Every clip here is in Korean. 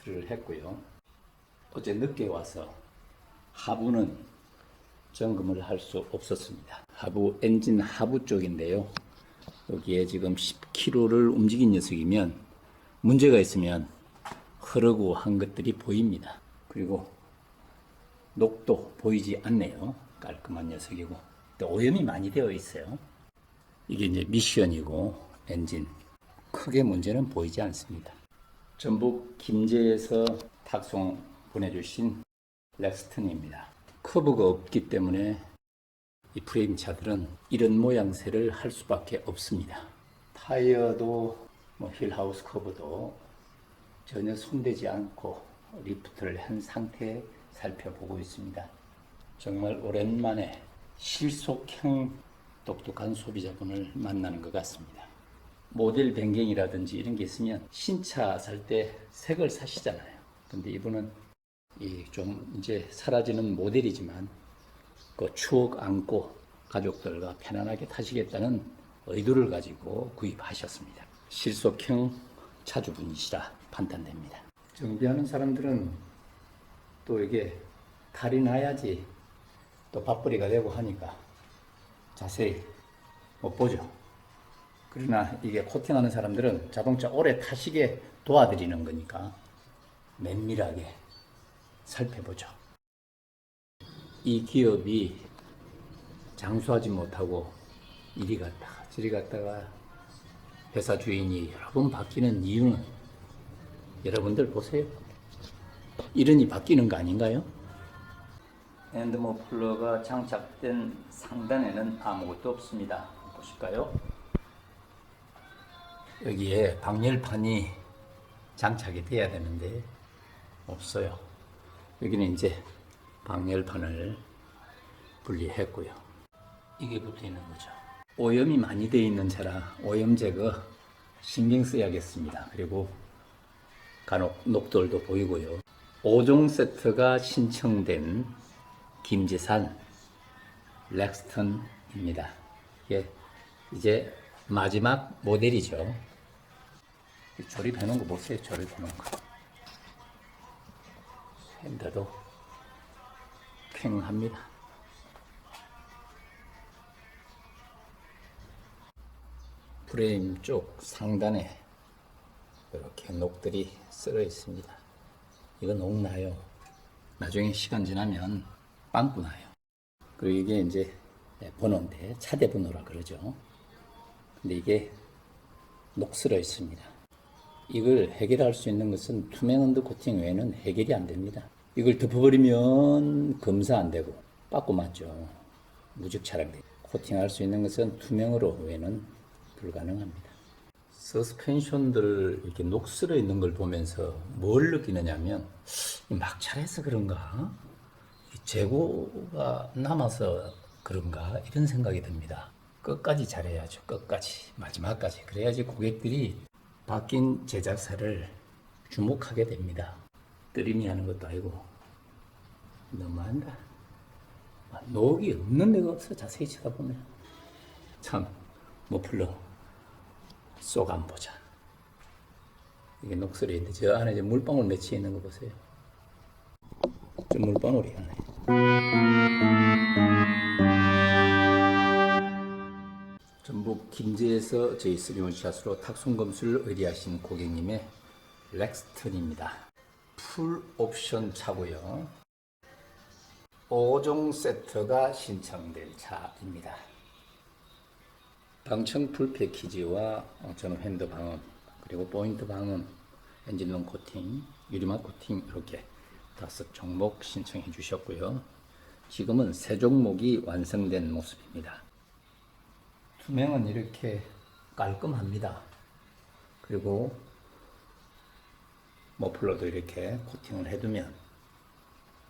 테스트를 했고요. 어제 늦게 와서 하부는 점검을 할 수 없었습니다. 하부 엔진 하부 쪽인데요. 여기에 지금 10km를 움직인 녀석이면 문제가 있으면 흐르고 한 것들이 보입니다. 그리고 녹도 보이지 않네요. 깔끔한 녀석이고 또 오염이 많이 되어 있어요. 이게 이제 미션이고 엔진 크게 문제는 보이지 않습니다. 전북 김제에서 탁송 보내주신 렉스턴입니다. 커브가 없기 때문에 이 프레임 차들은 이런 모양새를 할 수밖에 없습니다. 타이어도 힐하우스 커브도 전혀 손대지 않고 리프트를 한 상태에 살펴보고 있습니다. 정말 오랜만에 실속형 똑똑한 소비자분을 만나는 것 같습니다. 모델 변경이라든지 이런 게 있으면 신차 살 때 새 걸 사시잖아요. 근데 이분은 좀 이제 사라지는 모델이지만 그 추억 안고 가족들과 편안하게 타시겠다는 의도를 가지고 구입하셨습니다. 실속형 차주분이시라 판단됩니다. 정비하는 사람들은 또 이게 탈이 나야지 또 밥벌이가 되고 하니까 자세히 못 보죠. 그러나 이게 코팅하는 사람들은 자동차 오래 타시게 도와드리는 거니까 면밀하게 살펴보죠. 이 기업이 장수하지 못하고 이리 갔다가 저리 갔다가 회사 주인이 여러 번 바뀌는 이유는 여러분들 보세요. 이러니 바뀌는 거 아닌가요? 핸드머플러가 장착된 상단에는 아무것도 없습니다. 보실까요? 여기에 방열판이 장착이 돼야 되는데 없어요. 여기는 이제 방열판을 분리했고요. 이게 붙어 있는 거죠. 오염이 많이 되어 있는 차라 오염 제거 신경 써야겠습니다. 그리고 간혹 녹돌도 보이고요. 5종 세트가 신청된 김제산 렉스턴입니다. 이게 이제 마지막 모델이죠. 조립해 놓은 거 보세요. 조립해 놓은 거. 핸들도 쾌합니다. 프레임 쪽 상단에 이렇게 녹들이 쓸어 있습니다. 이거 녹 나요. 나중에 시간 지나면 빵꾸 나요. 그리고 이게 이제 번호인데 차대 번호라 그러죠. 근데 이게 녹슬어 있습니다. 이걸 해결할 수 있는 것은 투명 언더 코팅 외에는 해결이 안 됩니다. 이걸 덮어버리면 검사 안 되고 빠꾸 맞죠. 무즉 차량돼. 코팅할 수 있는 것은 투명으로 외에는 불가능합니다. 서스펜션들 이렇게 녹슬어 있는 걸 보면서 뭘 느끼느냐면 막차라서 그런가? 재고가 남아서 그런가? 이런 생각이 듭니다. 끝까지 잘해야죠. 끝까지. 마지막까지. 그래야지 고객들이 바뀐 제작사를 주목하게 됩니다. 뜨림이 하는 것도 아니고 너무한다. 녹이 없는 데가 없어. 자세히 쳐다보면 참 머플러 쏙 안 보자. 이게 녹슬이인데 저 안에 이제 물방울 맺혀 있는 거 보세요. 좀 물방울이었네. 전북 김제에서 저희 3원샷으로 탁송 검수를 의뢰하신 고객님의 렉스턴입니다. 풀 옵션 차고요. 5종 세트가 신청된 차입니다. 방청 풀 패키지와 전원 핸드 방음, 그리고 포인트 방음, 엔진룸 코팅, 유리막 코팅 이렇게 5종목 신청해 주셨고요. 지금은 3종목이 완성된 모습입니다. 투명은 이렇게 깔끔합니다. 그리고 머플러도 이렇게 코팅을 해두면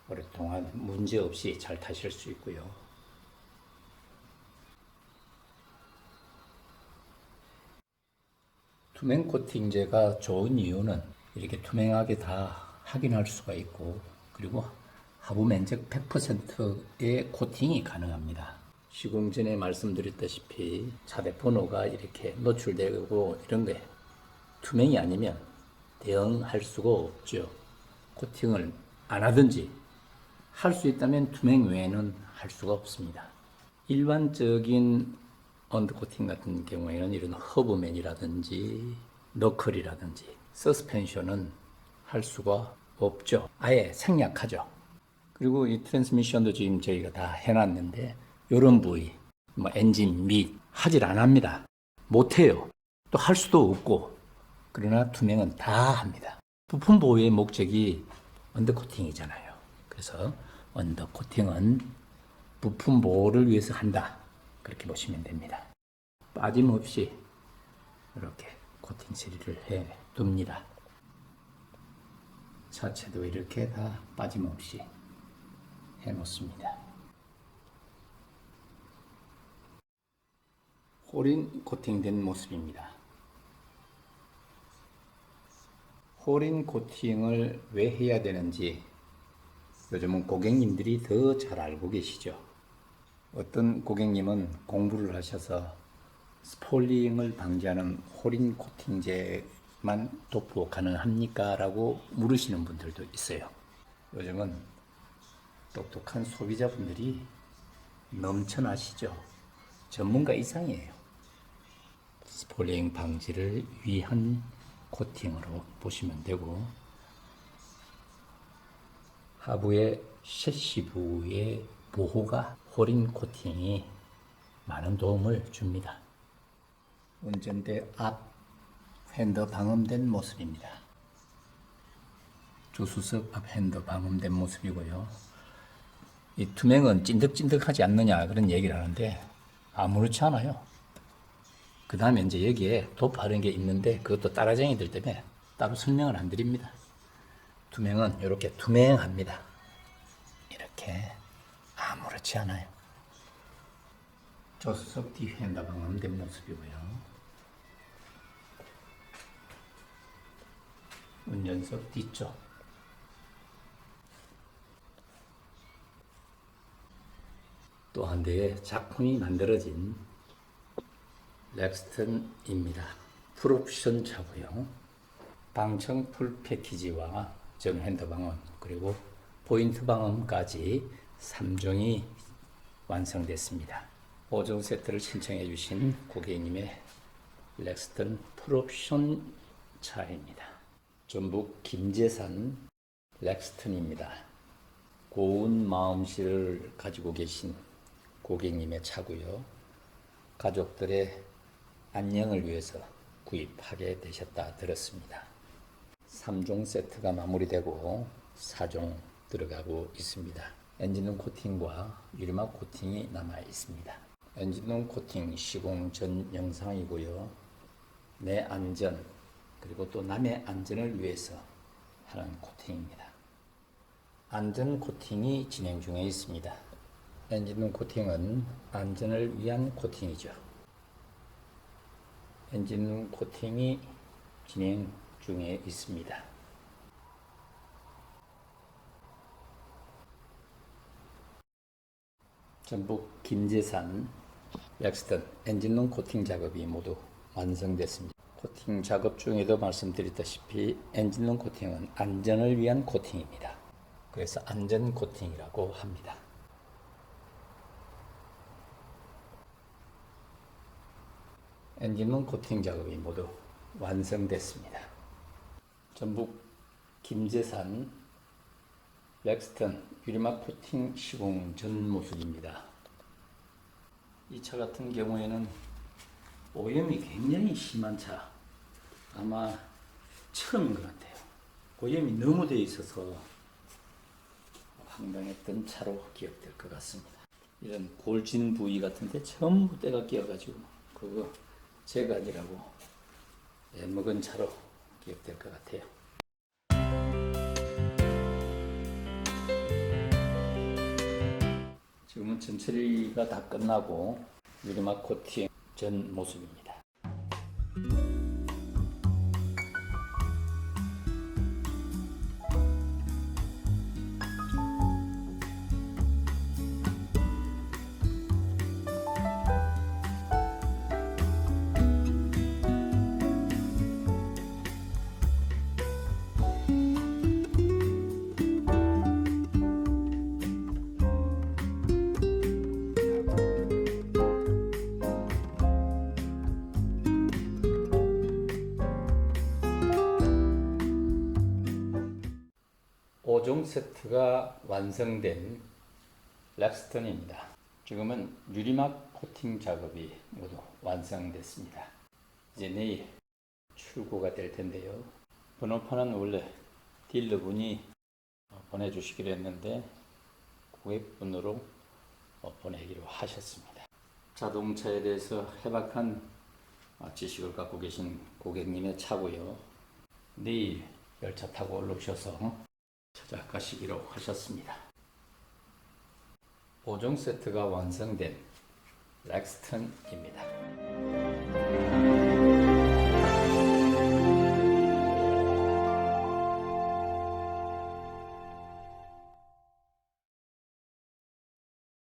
오랫동안 문제없이 잘 타실 수 있고요. 투명 코팅제가 좋은 이유는 이렇게 투명하게 다 확인할 수가 있고, 그리고 하부 면적 100%의 코팅이 가능합니다. 시공 전에 말씀드렸다시피 차대 번호가 이렇게 노출되고 이런 게 투명이 아니면 대응할 수가 없죠. 코팅을 안 하든지 할 수 있다면 투명 외에는 할 수가 없습니다. 일반적인 언더코팅 같은 경우에는 이런 허브맨이라든지 너클이라든지 서스펜션은 할 수가 없죠. 아예 생략하죠. 그리고 이 트랜스미션도 지금 저희가 다 해놨는데 이런 부위, 뭐 엔진 및 하질 안 합니다. 못해요. 또 할 수도 없고. 그러나 투명은 다 합니다. 부품 보호의 목적이 언더코팅이잖아요. 그래서 언더코팅은 부품 보호를 위해서 한다. 그렇게 보시면 됩니다. 빠짐없이 이렇게 코팅 처리를 해 둡니다. 차체도 이렇게 다 빠짐없이 해 놓습니다. 홀인 코팅된 모습입니다. 홀인 코팅을 왜 해야 되는지 요즘은 고객님들이 더 잘 알고 계시죠. 어떤 고객님은 공부를 하셔서 스폴링을 방지하는 홀인 코팅제만 도포 가능합니까? 라고 물으시는 분들도 있어요. 요즘은 똑똑한 소비자분들이 넘쳐나시죠. 전문가 이상이에요. 스폴링 방지를 위한 코팅으로 보시면 되고, 하부의 셰시 부의 보호가 홀인 코팅이 많은 도움을 줍니다. 운전대 앞 핸더 방음된 모습입니다. 조수석 앞 핸더 방음된 모습이고요. 이 투명은 찐득찐득하지 않느냐 그런 얘기를 하는데 아무렇지 않아요. 그 다음에 이제 여기에 도포하는 게 있는데 그것도 따라쟁이들 때문에 따로 설명을 안 드립니다. 투명은 이렇게 투명합니다. 이렇게 아무렇지 않아요. 조수석 뒤 핸더 방음된 모습이고요. 운전석 뒤쪽. 또 한 대의 작품이 만들어진 렉스턴입니다. 풀옵션 차고요. 방청 풀 패키지와 정 핸드 방음 그리고 포인트 방음까지 3종이 완성됐습니다. 5종 세트를 신청해 주신 고객님의 렉스턴 풀옵션 차입니다. 전북 김제산 렉스턴입니다. 고운 마음씨를 가지고 계신 고객님의 차고요. 가족들의 안녕을 위해서 구입하게 되셨다 들었습니다. 3종 세트가 마무리되고 4종 들어가고 있습니다. 엔진룸 코팅과 유리막 코팅이 남아 있습니다. 엔진룸 코팅 시공 전 영상이고요. 내 안전 그리고 또 남의 안전을 위해서 하는 코팅입니다. 안전 코팅이 진행 중에 있습니다. 엔진룸 코팅은 안전을 위한 코팅이죠. 엔진룸 코팅이 진행 중에 있습니다. 전북 김제산 렉스턴 엔진룸 코팅 작업이 모두 완성됐습니다. 코팅 작업 중에도 말씀드렸다시피 엔진룸 코팅은 안전을 위한 코팅입니다. 그래서 안전 코팅이라고 합니다. 엔진룸 코팅 작업이 모두 완성됐습니다. 전북 김제산 렉스턴 유리막 코팅 시공 전 모습입니다. 이 차 같은 경우에는 오염이 굉장히 심한 차, 아마 처음인 것 같아요. 오염이 너무 되어 있어서 황당했던 차로 기억될 것 같습니다. 이런 골진 부위 같은데 전부 때가 끼어가지고 그거 제거하느라고 먹은 차로 기억될 것 같아요. 지금은 전처리가 다 끝나고 유리막 코팅 전 모습입니다. 5종 세트가 완성된 렉스턴입니다. 지금은 유리막 코팅 작업이 모두 완성됐습니다. 이제 내일 출고가 될 텐데요. 번호판은 원래 딜러분이 보내주시기로 했는데 고객분으로 보내기로 하셨습니다. 자동차에 대해서 해박한 지식을 갖고 계신 고객님의 차고요. 내일 열차 타고 올라오셔서 찾아가시기로 하셨습니다. 5종 세트가 완성된 렉스턴입니다.